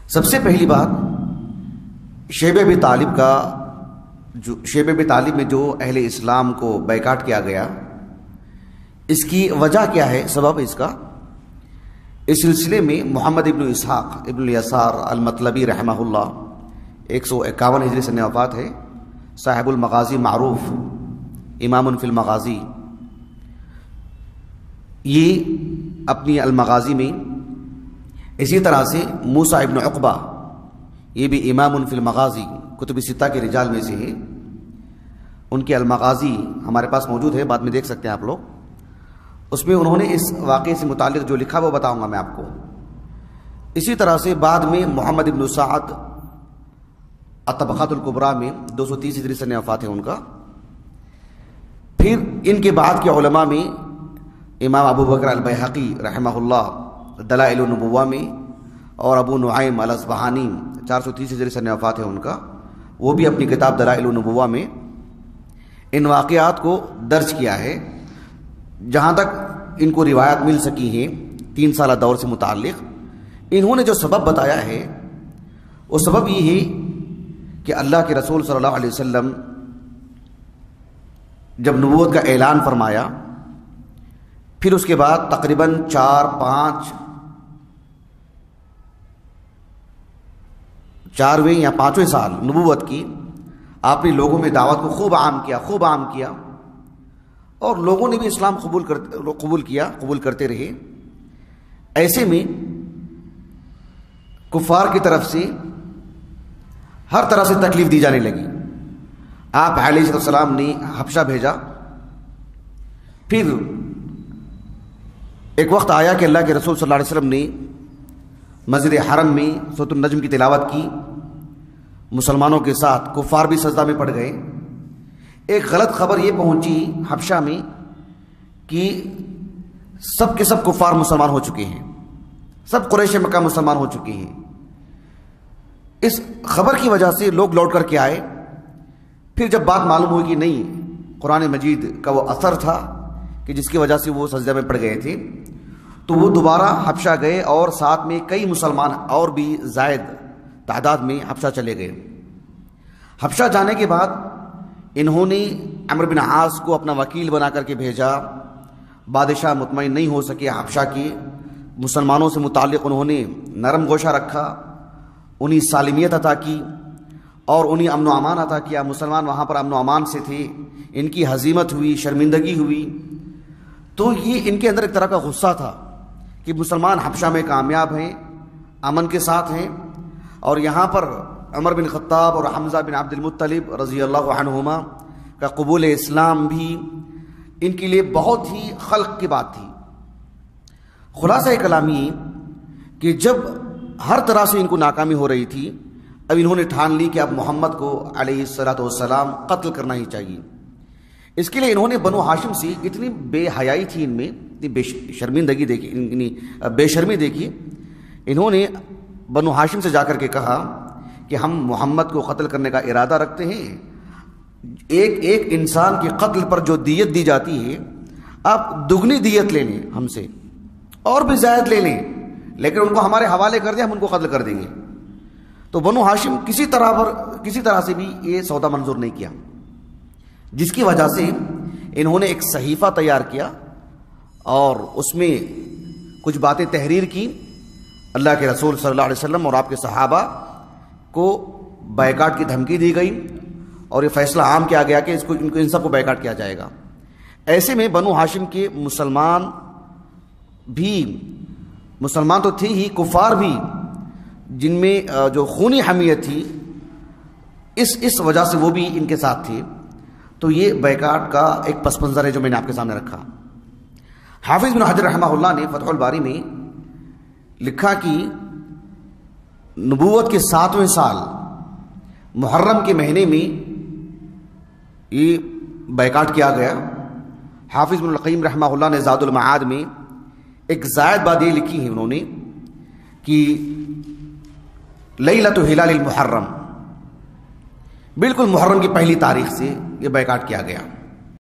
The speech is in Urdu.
سب سے پہلی بات، شیب ابی طالب کا شیب ابی طالب میں جو اہل اسلام کو بائیکاٹ کیا گیا، اس کی وجہ کیا ہے؟ سبب اس کا، اس سلسلے میں محمد ابن اسحاق ابن الیسار المطلبی رحمہ اللہ 151 ہجری سن وفات ہے، صاحب المغازی معروف، امام فی المغازی، یہ اپنی المغازی میں، اسی طرح سے موسیٰ ابن عقبہ، یہ بھی امام فی المغازی، کتب ستہ کے رجال میں سے ہے، ان کی المغازی ہمارے پاس موجود ہے، بعد میں دیکھ سکتے ہیں آپ لوگ، اس میں انہوں نے اس واقعے سے متعلق جو لکھا وہ بتاؤں گا میں آپ کو۔ اسی طرح سے بعد میں محمد ابن سعد الطبقات الکبریٰ میں 230 ہجری سن وفات ہے ان کا۔ پھر ان کے بعد کے علماء میں امام ابو بکر البیہقی رحمہ اللہ دلائل النبوہ میں، اور ابو نعیم الاصبہانی 430 ہجری سن وفات ہے ان کا، وہ بھی اپنی کتاب دلائل النبوہ میں ان واقعات کو درج کیا ہے۔ جہاں تک ان کو روایت مل سکی ہیں 3 سالہ دور سے متعلق، انہوں نے جو سبب بتایا ہے وہ سبب یہ ہے کہ اللہ کے رسول صلی اللہ علیہ وسلم جب نبوت کا اعلان فرمایا، پھر اس کے بعد تقریباً 4ویں یا 5ویں سال نبوت کی، آپ نے لوگوں میں دعوت کو خوب عام کیا، اور لوگوں نے بھی اسلام قبول کرتے رہے۔ ایسے میں کفار کی طرف سے ہر طرح سے تکلیف دی جانے لگی۔ آپ علیہ السلام نے حبشہ بھیجا، پھر ایک وقت آیا کہ اللہ کے رسول صلی اللہ علیہ وسلم نے مسجد حرم میں سورۃ النجم کی تلاوت کی، مسلمانوں کے ساتھ کفار بھی سجدہ میں پڑ گئے۔ ایک غلط خبر یہ پہنچی حبشہ میں کہ سب کے سب کفار مسلمان ہو چکے ہیں، سب قریش مکہ مسلمان ہو چکے ہیں۔ اس خبر کی وجہ سے لوگ لوٹ کر کے آئے۔ پھر جب بات معلوم ہوئی کہ نہیں، قرآن مجید کا وہ اثر تھا کہ جس کی وجہ سے وہ سجدہ میں پڑ گئے تھے، تو وہ دوبارہ حبشہ گئے، اور ساتھ میں کئی مسلمان اور بھی زائد تعداد میں حبشہ چلے گئے۔ حبشہ جانے کے بعد انہوں نے عمرو بن عاص کو اپنا وکیل بنا کر کے بھیجا۔ بادشاہ مطمئن نہیں ہو سکے حبشہ کی، مسلمانوں سے متعلق انہوں نے نرم گوشہ رکھا، انہیں سالمیت عطا کی اور انہیں امن و امان عطا کیا۔ مسلمان وہاں پر امن و امان سے تھے، ان کی ہزیمت ہوئی، شرمندگی ہوئی، تو یہ ان کے اندر ایک طرح کا غصہ تھا کہ مسلمان حبشہ میں کامیاب ہیں، امن کے ساتھ ہیں، اور یہاں پر عمر بن خطاب اور حمزہ بن عبد المطلب رضی اللہ عنہما کا قبول اسلام بھی ان کے لیے بہت ہی خلق کی بات تھی۔ خلاصہ کلام یہ کہ جب ہر طرح سے ان کو ناکامی ہو رہی تھی، اب انہوں نے ٹھان لی کہ اب محمد کو علیہ السلام قتل کرنا ہی چاہیے۔ اس کے لیے انہوں نے بنو ہاشم سے اتنی بے حیائی تھی، ان میں اتنی بے شرمی دیکھی، انہوں نے بنو ہاشم سے جا کر کے کہا کہ ہم محمد کو قتل کرنے کا ارادہ رکھتے ہیں، ایک انسان کے قتل پر جو دیت دی جاتی ہے، آپ دگنی دیت لے لیں ہم سے، اور بھی زائد لے لیں، لیکن ان کو ہمارے حوالے کر دیں، ہم ان کو قتل کر دیں گے۔ تو بنو ہاشم کسی طرح سے بھی یہ سودا منظور نہیں کیا، جس کی وجہ سے انہوں نے ایک صحیفہ تیار کیا اور اس میں کچھ باتیں تحریر کی۔ اللہ کے رسول صلی اللہ علیہ وسلم اور آپ کے صحابہ کو بائیکاٹ کی دھمکی دی گئی، اور یہ فیصلہ عام کیا گیا کہ ان سب کو بائیکاٹ کیا جائے گا۔ ایسے میں بنو ہاشم کے مسلمان تو تھی ہی، کفار بھی، جن میں جو خونی حمیت تھی، اس وجہ سے وہ بھی ان کے ساتھ تھے۔ تو یہ بائیکاٹ کا ایک پس منظر ہے جو میں نے آپ کے سامنے رکھا۔ حافظ بن حجر رحمہ اللہ نے فتح الباری میں لکھا کہ نبوت کے 7ویں سال محرم کے مہینے میں یہ بائیکاٹ کیا گیا۔ حافظ بن القیم رحمہ اللہ نے زاد المعاد میں ایک زائد بات یہ لکھی ہے انہوں نے کہ لیلۃ ہلال المحرم، بالکل محرم کی پہلی تاریخ سے یہ بائیکاٹ کیا گیا۔